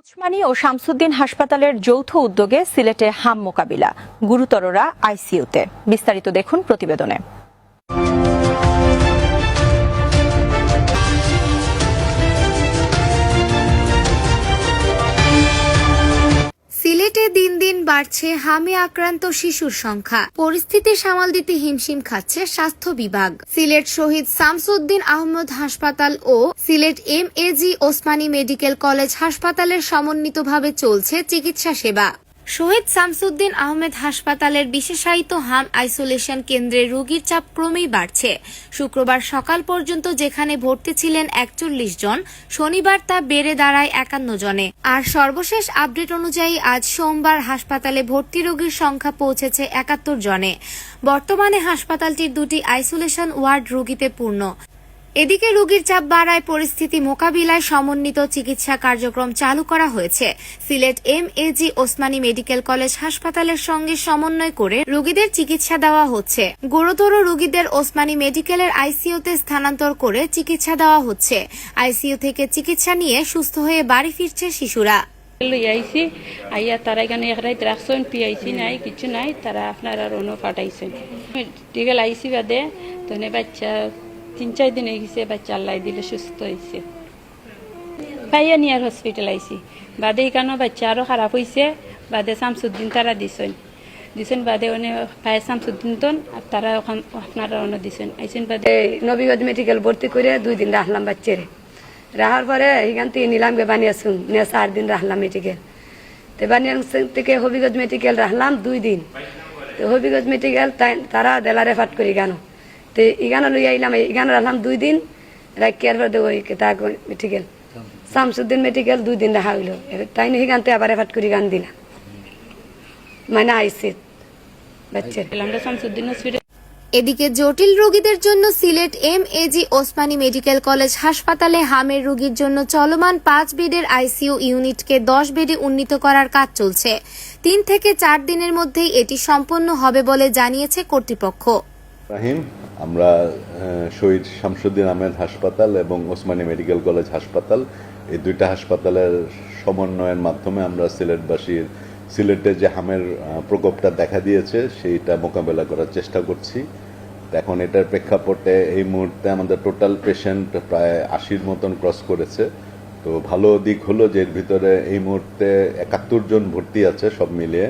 ওসমানী ও শামসুদ্দিন হাসপাতালের যৌথ উদ্যোগে সিলেটে হাম মোকাবিলা, গুরুতররা আইসিইউতে। বিস্তারিত দেখুন প্রতিবেদনে। সিলেটে দিন দিন বাড়ছে হামে আক্রান্ত শিশুর সংখ্যা। পরিস্থিতি সামাল দিতে হিমশিম খাচ্ছে স্বাস্থ্য বিভাগ। সিলেট শহীদ শামসুদ্দিন আহমদ হাসপাতাল ও Sylhet MAG Osmani medical college হাসপাতালের সমন্বিতভাবে চলছে চিকিৎসা সেবা। শহীদ শামসুদ্দিন আহমেদ হাসপাতালের বিশেষায়িত হাম আইসোলেশন কেন্দ্রে রোগীর চাপ ক্রমেই বাড়ছে। শুক্রবার সকাল পর্যন্ত যেখানে ভর্তি ছিলেন ৪১ জন, শনিবার তা বেড়ে দাঁড়ায় ৫১ জনে। আর সর্বশেষ আপডেট অনুযায়ী আজ সোমবার হাসপাতালে ভর্তি রোগীর সংখ্যা পৌঁছেছে ৭১ জনে। বর্তমানে হাসপাতালটির ২টি আইসোলেশন ওয়ার্ড রোগীতে পূর্ণ। এদিকে রোগীর চাপ বাড়ায় পরিস্থিতি মোকাবিলায় সমন্বিত চিকিৎসা কার্যক্রম চালু করা হয়েছে। Sylhet MAG Osmani medical college হাসপাতালের সঙ্গে সমন্বয় করে রোগীদের চিকিৎসা দেওয়া হচ্ছে। গুরুতর রোগীদের ওসমানী মেডিকেলের আইসিইউতে স্থানান্তর করে চিকিৎসা দেওয়া হচ্ছে। আইসিইউ থেকে চিকিৎসা নিয়ে সুস্থ হয়ে বাড়ি ফিরছে শিশুরা। আইসি আইয়া তারা এখানে এক রাত রাখছেন, পিআইসি নাই, কিছু নাই, তারা আপনারা রনো পাঠাইছেন। মেডিকেল আইসি বাদে তো বাচ্চা ৩-৪ দিন হয়ে গেছে, বাচ্চা আল্লাহ দিলে সুস্থ হয়েছে। পাইয়া নিয়ার হসপিটাল আইসি বাদে এখানেও বাচ্চা আরো খারাপ হয়েছে। বাদে শামসুদ্দিন তারা দিছেন বাদে অনেক পায়ে শামসুদ্দিন তন তারা ওখান আপনারা অন্য দিছেন আইসেন। বাদে নবীগঞ্জ মেডিকেল ভর্তি করে 2 দিন রাখলাম বাচ্চারে। রাখার পরে এখান থেকে নিলাম বানিয়েছুন, 4 দিন রাখলাম মেডিকেল। তো বানিয়ান থেকে হবিগঞ্জ মেডিকেল রাখলাম 2 দিন। তো হবিগঞ্জ মেডিকেল তারা দেলারে ফাট করি গানো তো ইগানো লই আইলাম, ইগানো রাখলাম 2 দিন রাখিয়ার পর দেবো মেডিকেল শামসুদ্দিন মেডিকেল 2 দিন রাখা হইলো। তাই নিয়ে গানতে আবার এফাট করি গান দিলাম, মানে আইসে বাচ্চা শামসুদ্দিন হসপিটাল। এদিকে জটিল রোগীদের জন্য Sylhet MAG Osmani medical college হাসপাতালে হামের রোগীর জন্য চলমান 5 বেডের আইসিইউ ইউনিটকে 10 বেডে উন্নীত করার কাজ চলছে। 3 থেকে 4 দিনের মধ্যেই এটি সম্পন্ন হবে বলে জানিয়েছে কর্তৃপক্ষ। আমরা শহীদ শামসুদ্দিন আহমেদ হাসপাতাল এবং ওসমানী মেডিকেল কলেজ হাসপাতাল, এই 2টা হাসপাতালের সমন্বয়ের মাধ্যমে আমরা সিলেটে যে হামের প্রকোপটা দেখা দিয়েছে সেইটা মোকাবেলা করার চেষ্টা করছি। এখন এটার প্রেক্ষাপটে এই মুহূর্তে আমাদের টোটাল পেশেন্ট প্রায় 80-র মতন ক্রস করেছে। তো ভালো দিক হলো যে এর ভিতরে এই মুহূর্তে ৭১ জন ভর্তি আছে সব মিলিয়ে,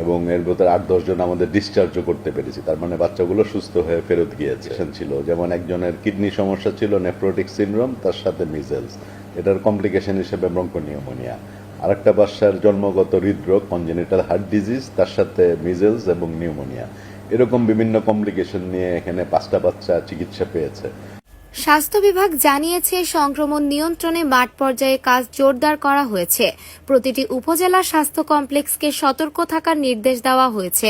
এবং এর ভিতরে 8-10 জন আমাদের ডিসচার্জও করতে পেরেছি। তার মানে বাচ্চাগুলো সুস্থ হয়ে ফেরত গিয়েছে। ছিল যেমন একজনের কিডনি সমস্যা ছিল, নেফ্রোটিক সিনড্রোম, তার সাথে মিজেলস, এটার কমপ্লিকেশন হিসেবে ব্রঙ্কোনিউমোনিয়া। আরেকটা বাচ্চার জন্মগত হৃদরোগ, কনজেনিটাল হার্ট ডিজিজ, তার সাথে মিজেলস এবং নিউমোনিয়া। এরকম বিভিন্ন কমপ্লিকেশন নিয়ে এখানে 5টা বাচ্চা চিকিৎসা পেয়েছে। স্বাস্থ্য বিভাগ জানিয়েছে সংক্রমণ নিয়ন্ত্রণে মাঠ পর্যায়ে কাজ জোরদার করা হয়েছে। প্রতিটি উপজেলা স্বাস্থ্য কমপ্লেক্সকে সতর্ক থাকার নির্দেশ দেওয়া হয়েছে।